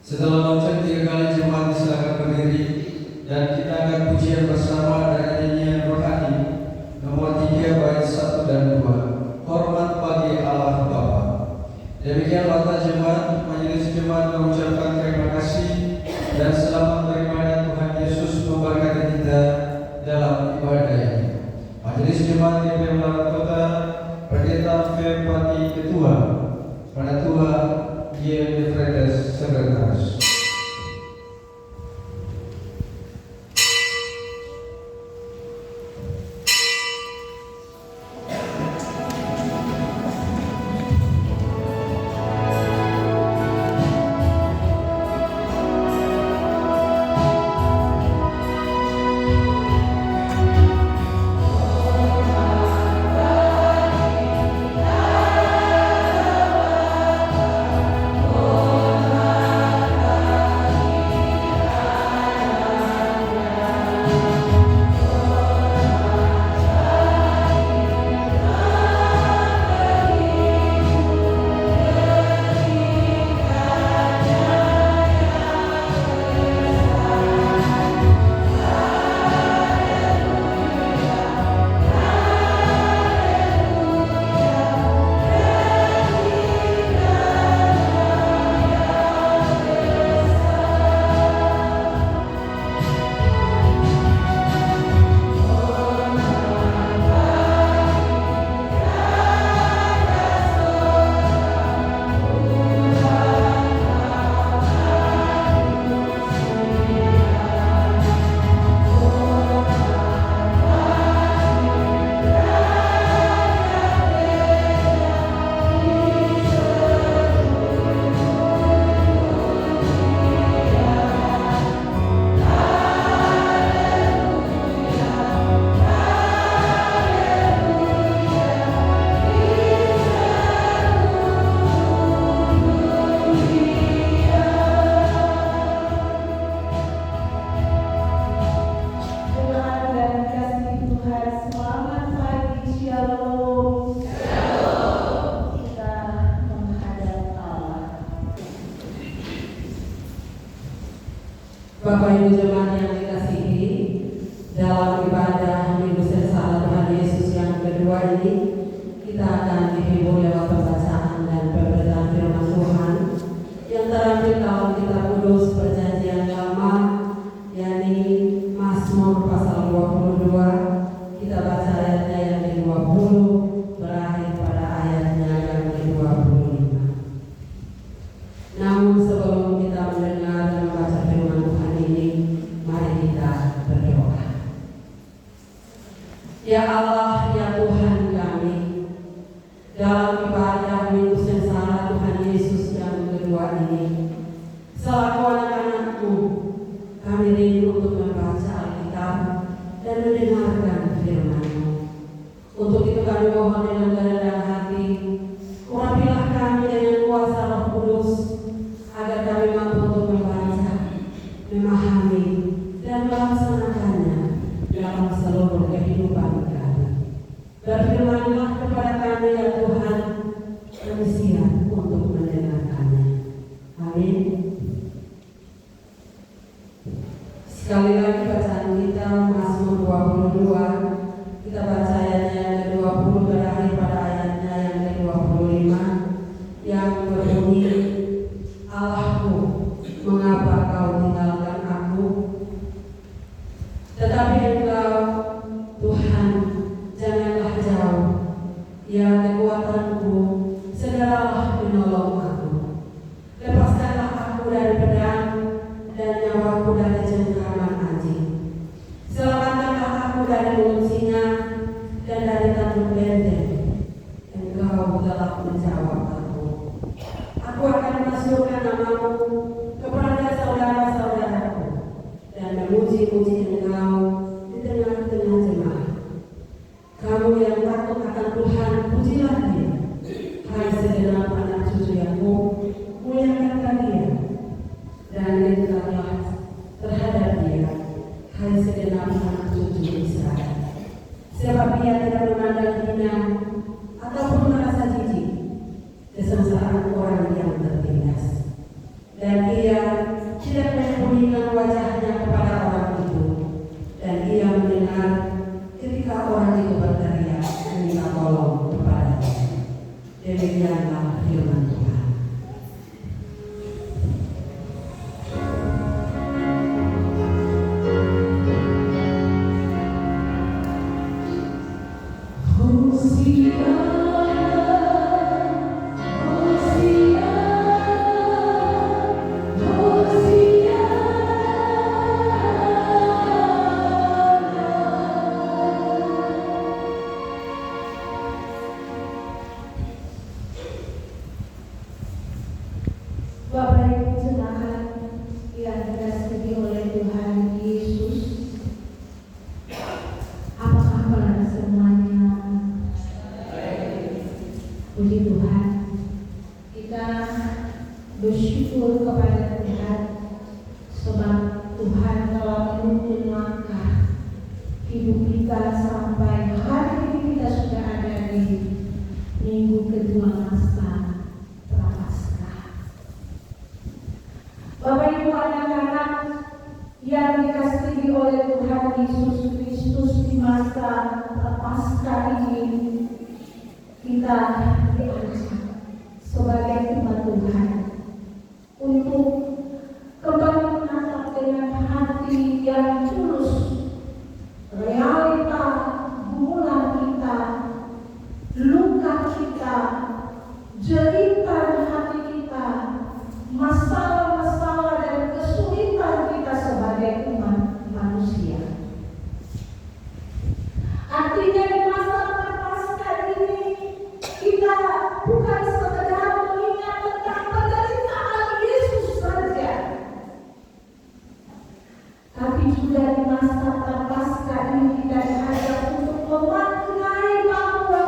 Setelah mengucap 3 kali jemaat silakan berdiri dan kita akan pujian bersama dari nyanyian rohani nomor 3 bait 1 dan 2. Hormat bagi Allah Bapa. Demikian watak jemaat, majelis jemaat mengucapkan terima kasih dan selamat beribadah Tuhan Yesus memberkati kita dalam ibadah ini. Majelis jemaat GPM Larat Kota, Pendeta V. Pati Ketua, Penatua Y. Fredes Sekretaris. Bapak Ibu jemaat yang dikasihi, dalam ibadah Minggu Sengsara Tuhan Yesus yang kedua ini, kita akan dihibur lewat pembacaan dan pemberitaan firman Tuhan yang terambil dalam kitab kudus Perjanjian Lama, yakni Mazmur pasal 22. Kita baca ayatnya yang ke-20 berakhir pada ayatnya yang ke-25. Namun sebelum kita mendengar dan membaca firman Tuhan ini, mari kita berdoa. Ya Allah, ya Tuhan kami, dalam ibadah Minggu Sengsara Tuhan Yesus yang kedua ini, selaku anak-anak-Mu, kami rindu untuk membaca Alkitab dan mendengarkan firman-Mu. Untuk itu kami mohon dengan kerendahan hati, urapilah kami dengan kuasa Roh Kudus, agar kami mampu untuk membaca, memahami, dan melaksanakannya dalam seluruh kehidupan kami. Berfirmanlah kepada kami ya Tuhan, kami siap untuk mendengarkannya. Amin. Sekali lagi bacaan kita Mazmur 22. Kita baca ayatnya yang ke-20 berakhir pada ayatnya yang ke-25 yang berbunyi, Allahku, mengapa kau tinggalkan aku? Tetapi Engkau, Tuhan, janganlah jauh. Ya kekuatanku, segeralah menolong aku. Lepaskanlah aku dari pedang dan nyawaku dari cengkraman anjing. Selamatkanlah aku dari mulut singa dan dari tanduk benteng. Engkau telah menjawab aku. Aku akan memasukkan namamu kepada saudara-saudaraku dan memuji-muji Engkau di tengah-tengah jemaat. Kamu yang takut akan Tuhan, pujilah Dia. Hai segenap anak cucu Yakub, muliakanlah Dia dan rindukanlah terhadap Dia. Hai segenap anak cucu Israel, sebab Dia tidak memandang hina ataupun merasa jijik kesengsaraan orang yang tertindas, dan Ia diberi oleh Tuhan Yesus Kristus di masa Paskah ini, kita diajak sebagai umat Tuhan untuk kembali menatap dengan hati yang tulus realita gumulan kita, luka kita, jeritan hati kita, masalah-masalah dan kesulitan kita sebagai umat manusia. Artinya di masa Paskah ini kita bukan sekedar mengingat tentang penderitaan Yesus saja, tapi juga di masa Paskah ini kita diajak untuk memaknai bahwa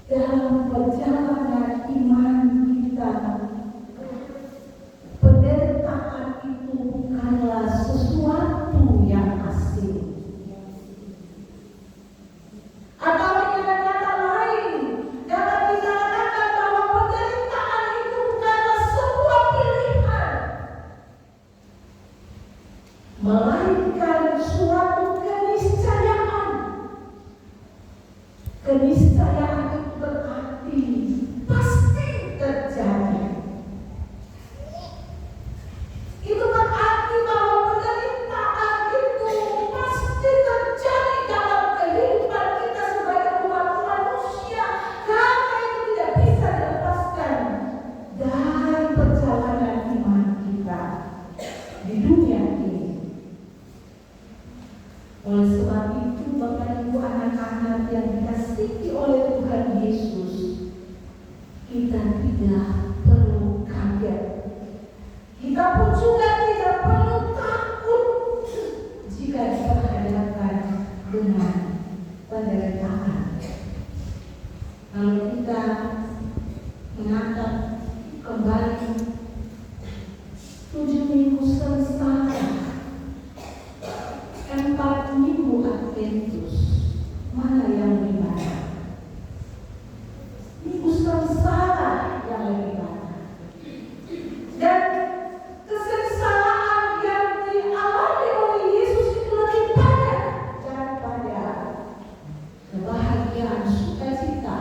dalam perjalanan iman kita, penderitaan itu bukanlah sesuatu yang asing. Atau dengan kata lain, dapat kita katakan bahwa penderitaan itu bukanlah sebuah pilihan, melainkan suatu keniscayaan. Keniscayaan itu berarti pasti terjadi. Itu berarti bahwa penderitaan itu pasti terjadi dalam kehidupan kita sebagai umat manusia, karena itu tidak bisa dilepaskan dari perjalanan iman kita di dunia ini. Oleh sebab itu, Bapak Ibu anak-anak yang dikasihi oleh Tuhan Yesus, kita tidak perlu kaget. Kita pun juga tidak perlu takut jika diperhadapkan dengan penderitaan. Kalau kita menatap kembali 7 minggu sengsara, 4 minggu Adventus, mana yang lebih banyak? Minggu sengsara yang lebih banyak. Dan kesengsaraan yang dialami oleh Yesus itu lebih banyak daripada kebahagiaan sukacita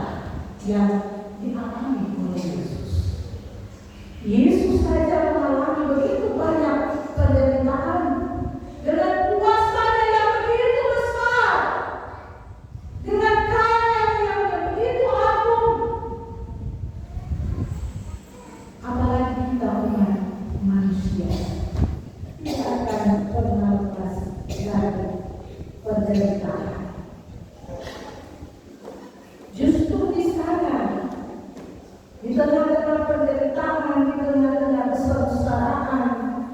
yang dialami oleh Yesus. Yesus saja mengalami begitu banyak penderitaan dengan kuasanya yang begitu besar, dengan karyanya yang begitu agung. Apalagi kita umat manusia tidak akan pernah lepas dari penderitaan. Justru di sana, di tengah-tengah penderitaan, di tengah-tengah kesengsaraan,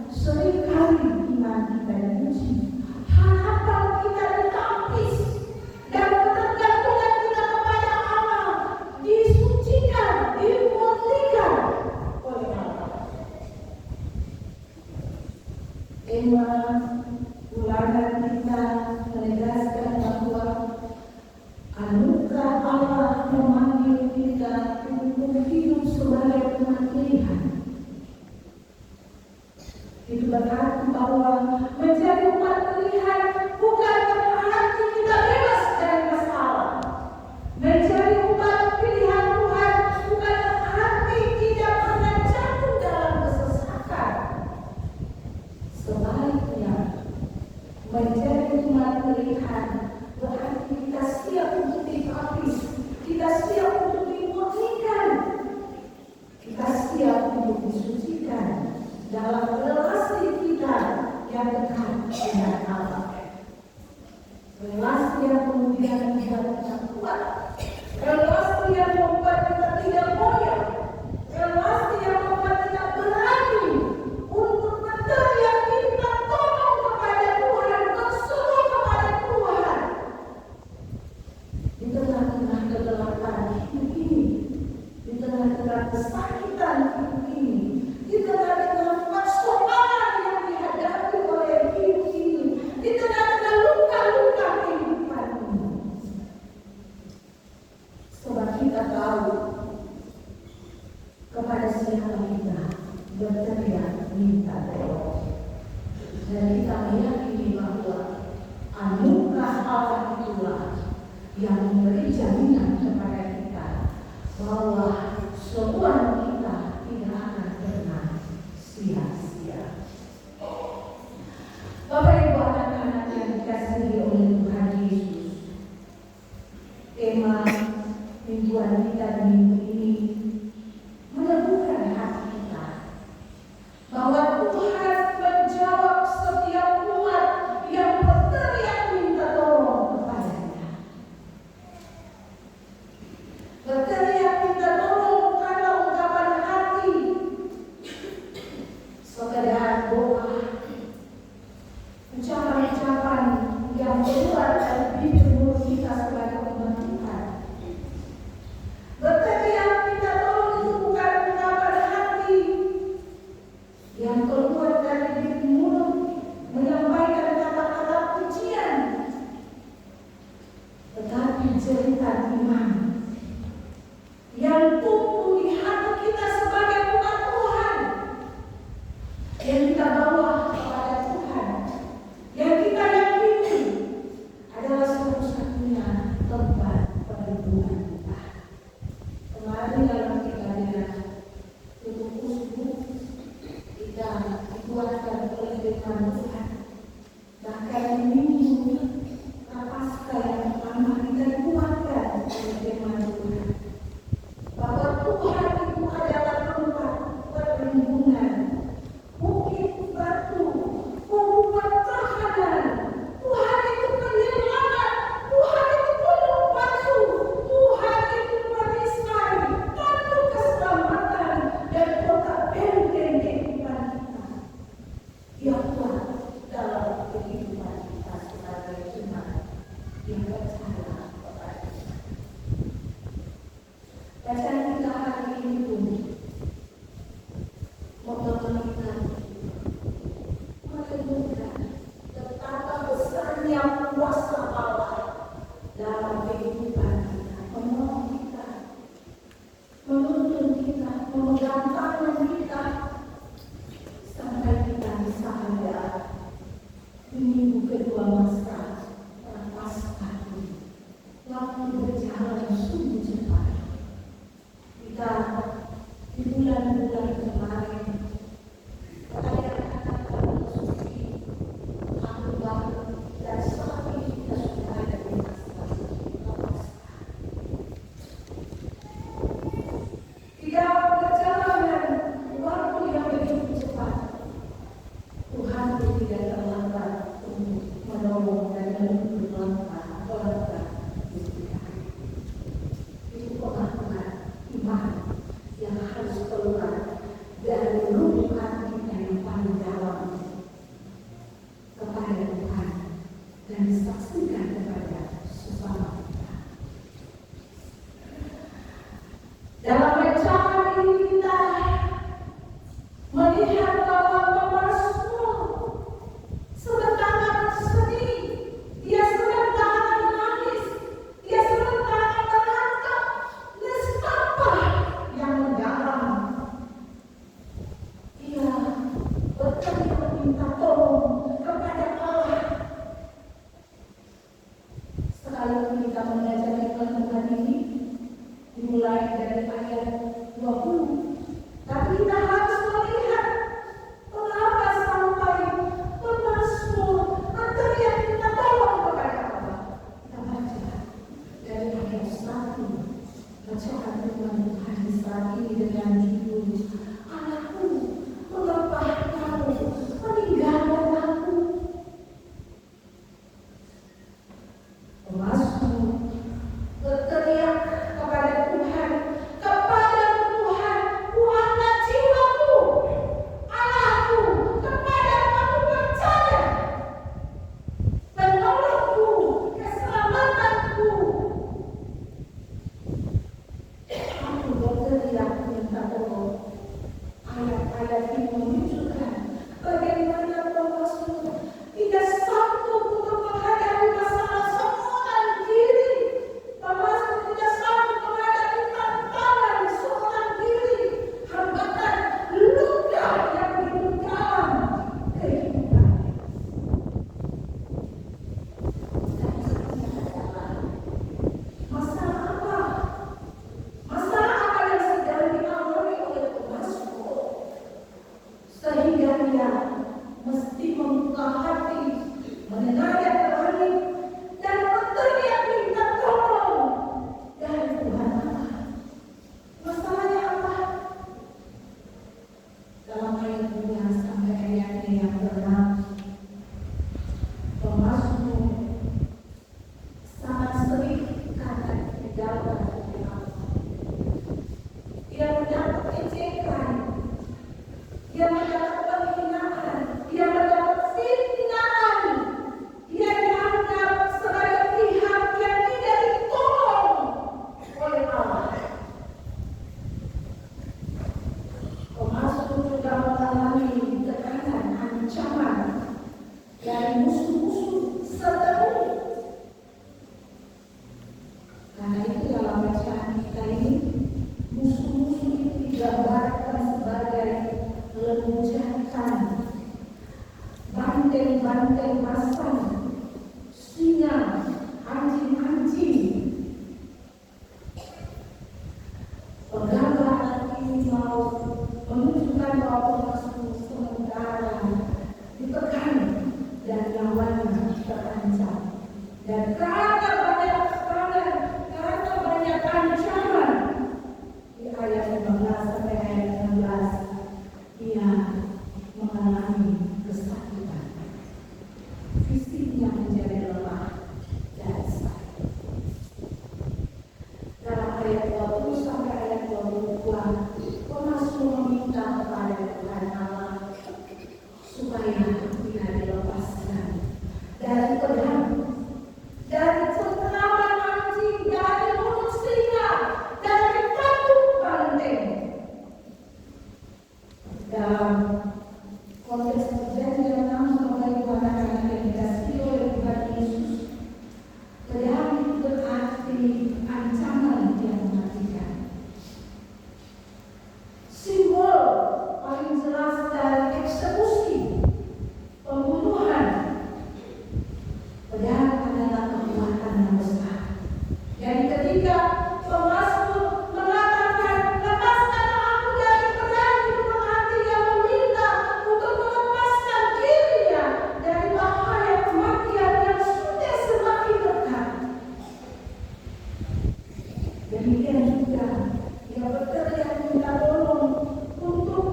seringkali iman kita diuji, harapan kita ditapis, dan ketergantungan kita kepada Allah disucikan, dimurnikan oleh Allah. Iman ulangan kita menegaskan bahwa anugerah Allah memanggil kita untuk hidup sebagai umat pilihan. Itu berarti bahwa menjadi umat pilihan bukan berarti kita bebas dari masalah. Menjadi umat pilihan Tuhan bukan berarti tidak pernah jatuh dalam kesesatan. Sebaliknya, menjadi umat pilihan berarti kita siap untuk ditapis, kita siap untuk dimurnikan, kita siap untuk disucikan dalam relasi kita yang dekat dengan Allah. Relasi yang kemudian membuat kita kuat, relasi yang membuat kita tidak goyah, relasi yang membuat kita berani untuk berteriak minta tolong kepada Tuhan, berseru kepada Tuhan, kita meyakini bahwa anugerah Allah itulah yang memberi jaminan kepada kita bahwa seruan kita tidak akan pernah sia-sia. Bapak Ibu anak-anak yang dikasihi oleh Tuhan Yesus, tema mingguan kita di minggu ini meneguhkan hati kita bahwa Tuhan menjawab setiap umat yang berteriak minta tolong kepadanya. Berteriak minta tolong bukanlah ungkapan hati, sekedar doa, ucapan-ucapan yang keluar dari bibir mulut kita sebagai umat Tuhan. Berteriak minta tolong itu bukan ungkapan hati yang keluar dari bibir mulut menyampaikan kata-kata pujian, tetapi cerita iman yang tumbuh di hati kita sebagai umat Tuhan, yang kita bawa kepada Tuhan, yang kita yakini adalah satu-satunya tempat perlindungan kita. Kemarin dalam kita lihat tubuh kusbuk kita dikuatkan oleh firman Tuhan. Bahkan minggu Prapaskah yang pertama kita dikuatkan oleh firman Tuhan bahwa Tuhan itu adalah tempat perlindungan, bukit batu, pembuat tahanan. Tuhan itu penyelamat, Tuhan itu penyembuh, Tuhan itu perisai, tandu keselamatan dan kota benteng kehidupan kita. Dia kuat dalam kehidupan kita sebagai umat yang percaya kepada-Nya. Bacaan kita hari ini pun memperlihatkan menunjukkan betapa besarnya kuasa Allah dalam kehidupan kita, menolong kita, menuntun kita, memegang tangan kita sampai kita bisa ada di minggu kedua masa Prapaskah ini. Waktu berjalan sungguh cepat. Kita di bulan-bulan kemarin merayakan Tahun Suci, Tahun Baru, dan saat ini kita sudah ada di masa Prapaskah. Di dalam perjalanan waktu yang begitu cepat, Tuhan tidak terlambat untuk banteng-banteng masang, singa, anjing-anjing. Penggambar ini mau menunjukkan bahwa pemasukan sementara ditekan dan nyawanya terancam. Dan karena banyak ancaman di ayat 15 sampai ayat 16, dia mengalami kesakitan. Fisiknya menjadi lemah dan sakit. Dalam ayat 20 sampai ayat 22, pemazmur meminta kepada Tuhan Allah supaya dia dilepaskan dari pedang, dari cengkraman anjing, dari mulut singa, dari patuk banteng. Dalam konteks perjanjian lama sebagai anak-anak yang dikasihi oleh Tuhan Yesus, pedang berarti ancaman yang mematikan. Simbol paling jelas dari eksekusi, pembunuhan. Pedang adalah kekuatan yang besar. Dan ketika pemazmur mengatakan, lepaskanlah aku dari pedang, itu berarti yang meminta untuk melepaskan dirinya dari bahaya kematian yang sudah semakin dekat. Demikian juga dia berteriak minta tolong untuk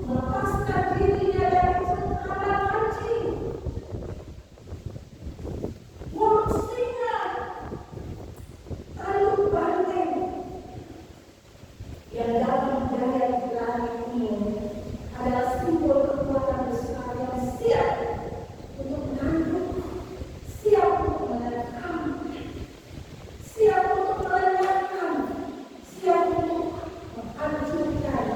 melepaskan dirinya dari cengkraman anjing, mulut singa, tanduk banteng, yang dalam budaya Ibrani ini adalah simbol kekuatan besar yang siap untuk menanduk, siap untuk menerkam, siap untuk melenyapkan, siap untuk menghancurkan.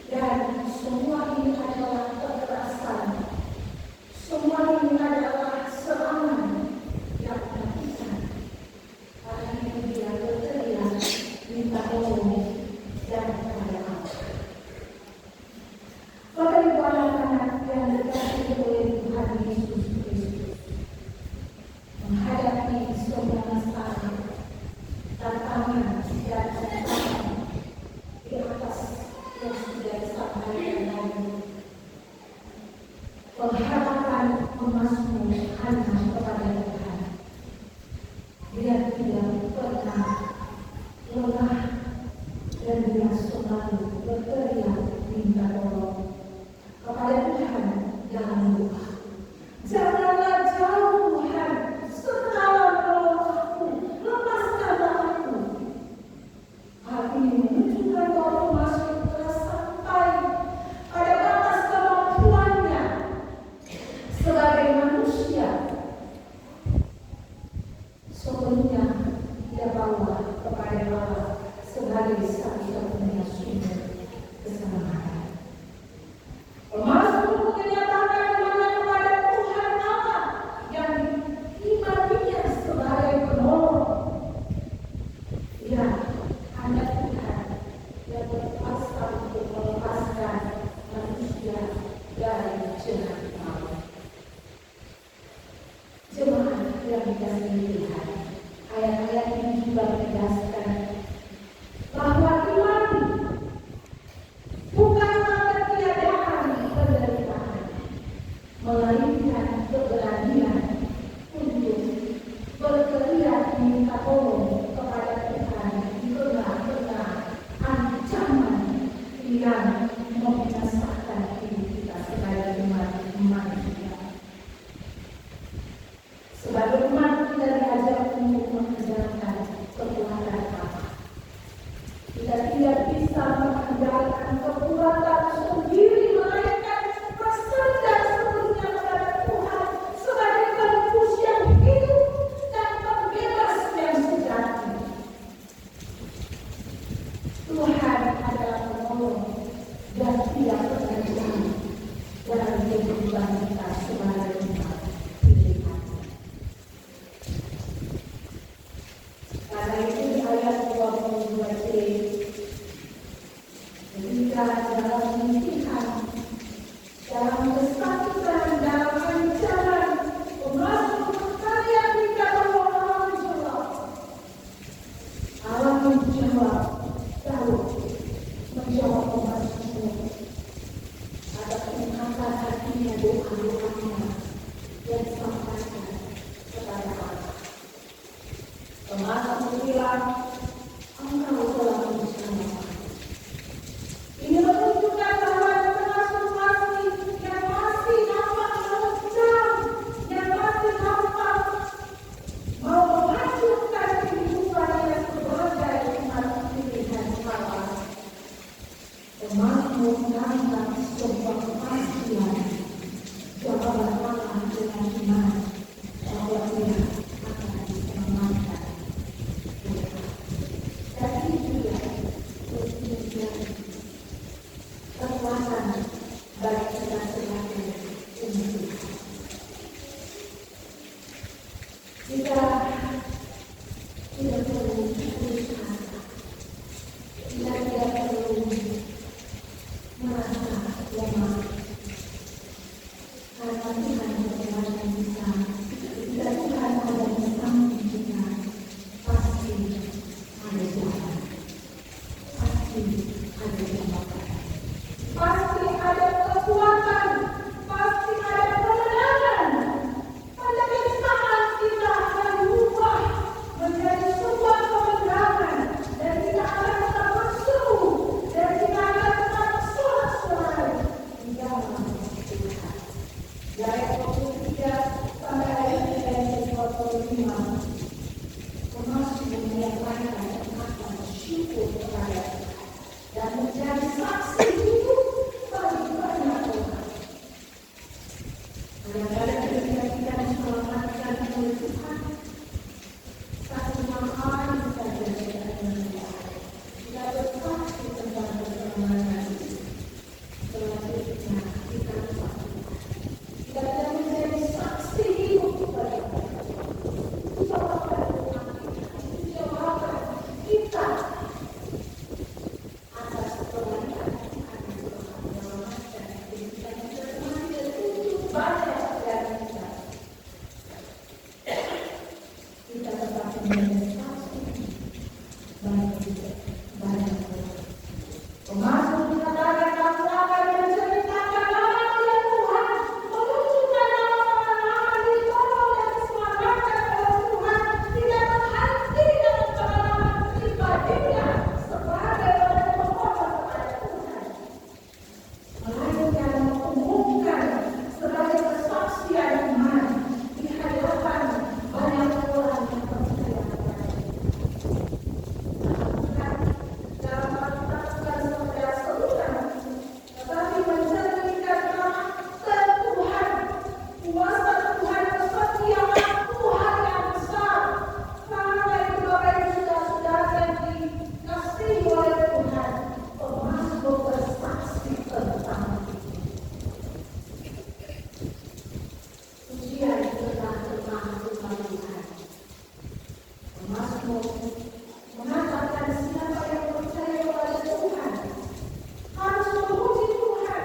Dan semua ini adalah kekerasan, semua ini adalah serangan yang menyakitkan. Karena itu dia berteriak minta tolong dan kepada Allah. Bapak Ibu anak-anak yang dikasihi oleh Tuhan Yesus Kristus, menghadapi semua masalah, tantangan dan tantangan di atas yang sudah disampaikan tadi, pengharapan pemazmur hanya kepada Tuhan. Dia tidak pernah lelah dan dia selalu berteriak minta tolong kepada Tuhan dalam doa. Janganlah jauh Tuhan, sekarang tolong aku, lepaskanlah aku. Hal ini menunjukkan bahwa pemazmur telah sampai pada batas kemampuannya sebagai manusia. Sebelumnya dia bawa kepada Allah sebagai satu-satunya sumber keselamatan. Pemazmur menyatakan mana kepada Tuhan Allah yang diimaninya sebagai penolong. Ya, hanya Tuhan yang berkuasa untuk melepaskan manusia dari jerat maut. Jemaat yang dikasihi Tuhan, ayat-ayat ini juga menegaskan bahwa iman bukanlah ketiadaan penderitaan, melainkan keberanian untuk berteriak minta tolong kepada Tuhan di tengah-tengah ancaman yang membinasakan hidup kita sebagai umat manusia. Sebagai umat kita diajar untuk mengerjakan kekuatan Allah. Kita tidak bisa mengandalkan kekuatan sendiri, melainkan bersandar sepenuhnya kepada doa-doanya yang disampaikan kepada Allah. Termasuk bilang, engkau telah bersama. Ini menunjukkan bahwa termasuk yang masih nampak menentang, yang masih nampak mau menghancurkan kehidupan yang sebagai umat pilihan Allah. Termasuk menantang sebuah kepastian jawaban Allah dengan iman bahwa Dia akan diselamatkan. Dan ini juga menjadi kekuatan bagi kita sebagai umat Tuhan. Kita tidak perlu berusaha, kita tidak perlu merasa lemah, karena Tuhan berkuasa kita. Jika Tuhan ada di samping kita, pasti ada jalan, pasti ada jembatan, pasti ada kekuatan, pasti ada kemenangan. Pada saat kita akan berubah menjadi sebuah kemenangan, dan kita akan tetap berseru, dan kita akan tetap sorak-sorai di dalam Tuhan. Dari 23 sampai ayat 45, termasuk menyampaikan akan bersyukur kepada Tuhan dan menjadi saksi hidup bagi banyak orang. Kadang-kadang ketika kita diselamatkan oleh Tuhan, satu hal saja kita dengar. Kita bersaksi tentang keselamatan itu. Selanjutnya kita lupa. Kita tidak menjadi saksi hidup kepada Tuhan. Jawaban Tuhan kita, jawaban kita atas kebaikan Tuhan yang telah menyelamatkan kita. Kita mengambil untuk banyak dari kita. Kita tetap menjadi saksi bagi banyak orang. Termasuk dikatakan kamu akan menceritakan nama oleh Tuhan, menunjukkan nama-nama di bawah yang diselamatkan oleh Tuhan, tidak terhenti dalam pengalaman pribadinya sebagai orang yang berkorban kepada Tuhan, melainkan mengumumkan sebagai kesaksian iman di hadapan banyak orang yang percaya kepada Tuhan. Dalam Alkitab bukan sekedar seruan, tetapi mencerminkan karakter Tuhan, kuasa Tuhan, kesetiaan Tuhan yang besar. Karena itu Bapak Ibu saudara-saudara yang dikasihi oleh Tuhan, termasuk bersaksi tentang ujian tengah-tengah Tuhan Tuhan. Termasuk mengatakan siapa yang percaya kepada Tuhan harus memuji Tuhan,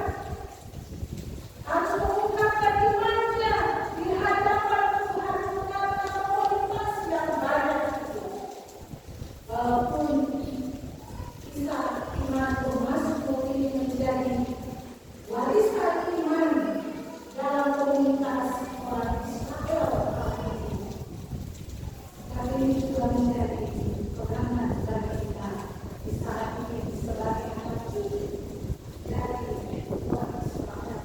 harus mengungkapkan imannya di hadapan Tuhan, mengatakan komunitas yang banyak itu. Walaupun kisah iman termasuk ini menjadi warisan iman dalam komunitas orang Israel kala itu, tapi ini juga menjadi pegangan bagi kita di saat ini sebagai anak cucu dari orang Israel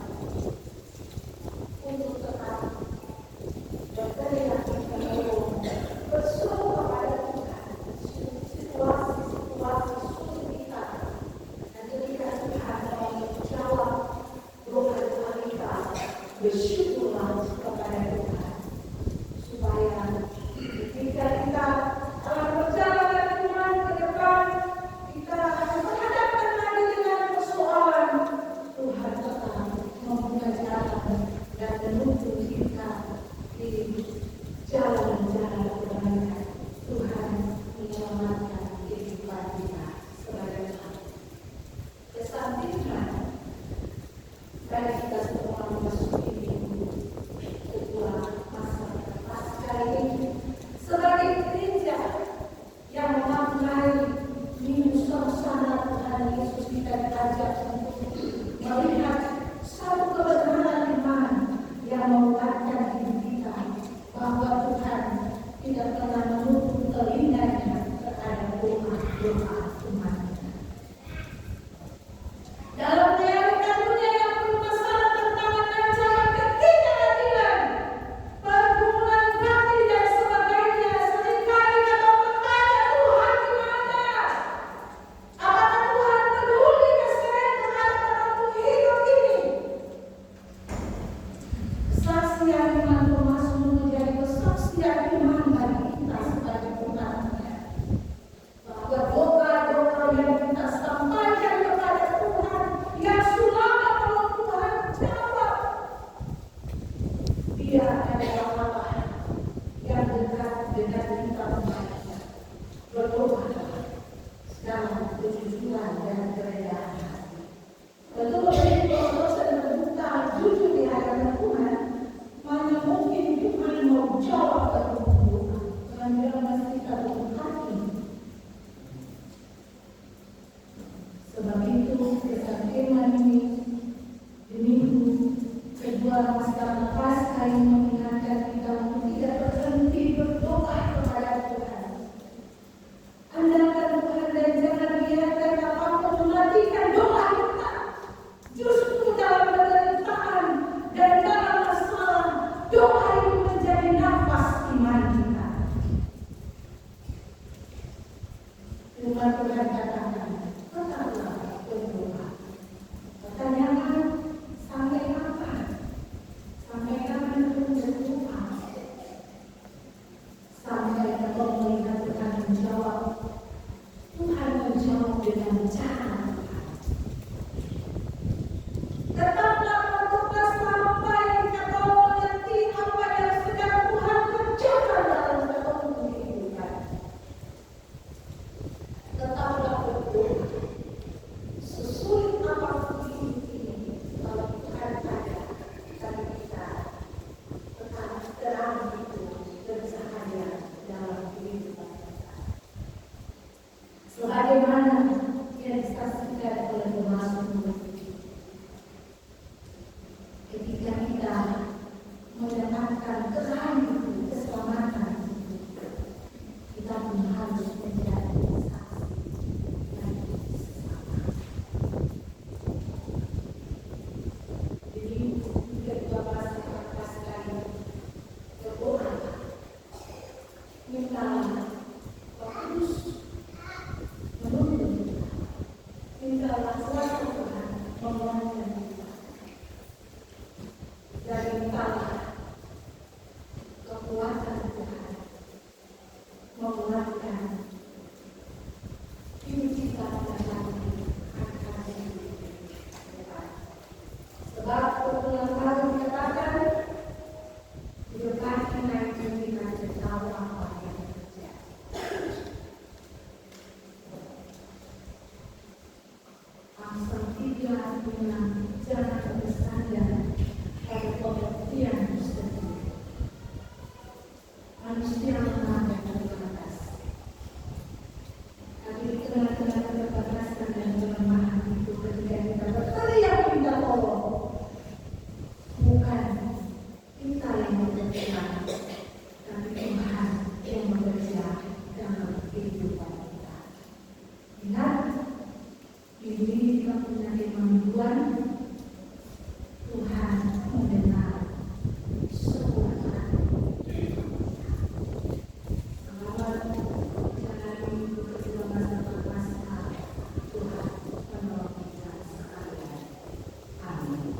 untuk tetap berteriak menolong, berseru kepada Tuhan situasi-situasi sulit kita, dan ketika Tuhan mau menjawab doa-doa kita, bersyukurlah kepada Tuhan supaya ketika kita akan berjalan dengan iman ke depan, kita akan berhadapan lagi dengan persoalan. Tuhan tetap membuka jalan dan menuntun kita di jalan-jalan kebaikan. Tuhan menyelamatkan kehidupan kita sebagai hamba. Kesampingan dari kita semua memasuki minggu sebuah masa pasca ini sebagai gereja yang memaknai minggu suasana Tuhan Yesus, kita diajak untuk melihat satu kebenaran iman kesaksian iman Mazmur menjadi kesaksian iman bagi kita sebagai umatnya. Bahwa doa-doa yang kita sampaikan kepada Tuhan, yang selama kalau Tuhan jawab, Dia adalah Allah yang dekat dengan kita umatnya. Berdoa dalam kejujuran dan kerendahan hati. Tentu begitu kalau saya terbuka jujur di hadapan Tuhan, mana mungkin Tuhan mau jawab doa karena Dia masih kita berhati. Sebab itu kesaksian ini di minggu kedua pasca Paskah ini mengingatkan kita untuk tidak berhenti berdoa kepada Tuhan. Andalkan Tuhan dan jangan biarkan apapun mematikan doa kita. Justru dalam penderitaan dan dalam masalah, doa itu menjadi nafas iman kita. Firman Tuhan katakan, tetaplah berdoa. Pertanyaan, sampai kapan? Sampai kapan belum berdoa? Sampai kalau melihat Tuhan menjawab. Tuhan menjawab dengan cara Tuhan. Tetaplah berdoa sampai kau mengerti apa yang sedang Tuhan kerjakan dalam dalammu kehidupan. Tetaplah berdoa. Sesulit apapun ini, kalau Tuhan ada, tapi kita tetap terang itu bercahaya dalam kehidupan kita. Sebagaimana yang disaksikan oleh Mazmur, ketika kita mendapatkan terang itu, keselamatan itu, kita pun harus menjadi saksi bagi sesama. Jadi kedua Paskah ini berdoa, mintalah terus menuntut kita, mintalah kuasa Tuhan menguatkan kita, dan mintalah kekuatan Tuhan menguatkan diri kita dalam akan hidup depan. Sebab berulang kali dikatakan, hidup kaki nanti kita tidak tahu apa yang terjadi. Amsal 3 bilang, jangan bersandar pada pengertian sendiri. Manusia lemah dan terbatas. Tapi di tengah-tengah keterbatasan dan kelemahan itu, ketika kita berteriak minta tolong, bukan kita yang bekerja, tapi Tuhan yang bekerja dalam kehidupan kita. Ingat, ini kita punya kemampuan. Tuhan mendengar semua doa. Selamat menjalani minggu kedua masa Paskah. Tuhan menolong kita sekalian. Amin.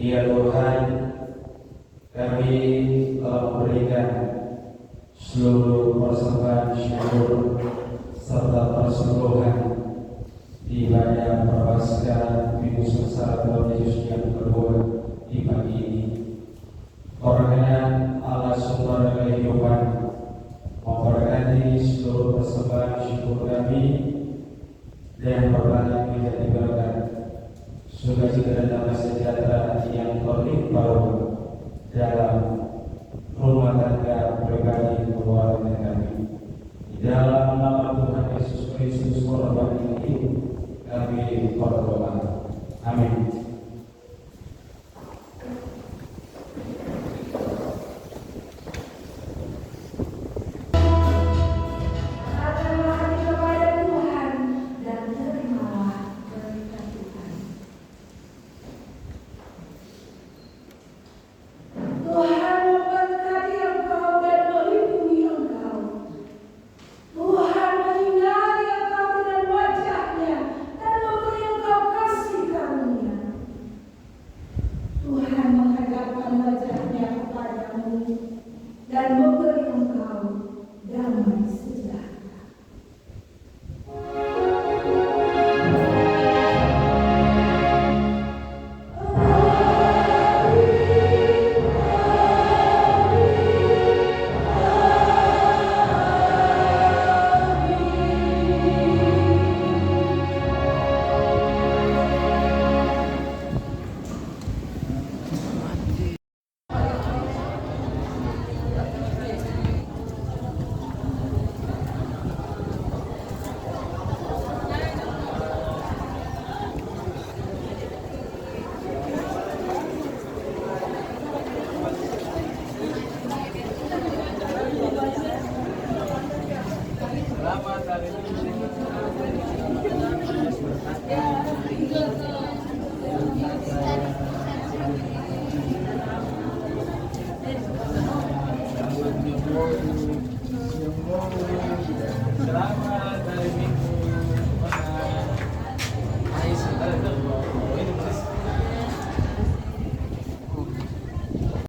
Ya Tuhan, kami telah memberikan seluruh persembahan syukur serta persembahyan di ibadah Prapaskah Minggu Sengsara Tuhan Yesus yang kedua di pagi persembahan syukur kami dan berbagai menjadi berkat. Sukacita dan damai sejahtera yang berlimpah dalam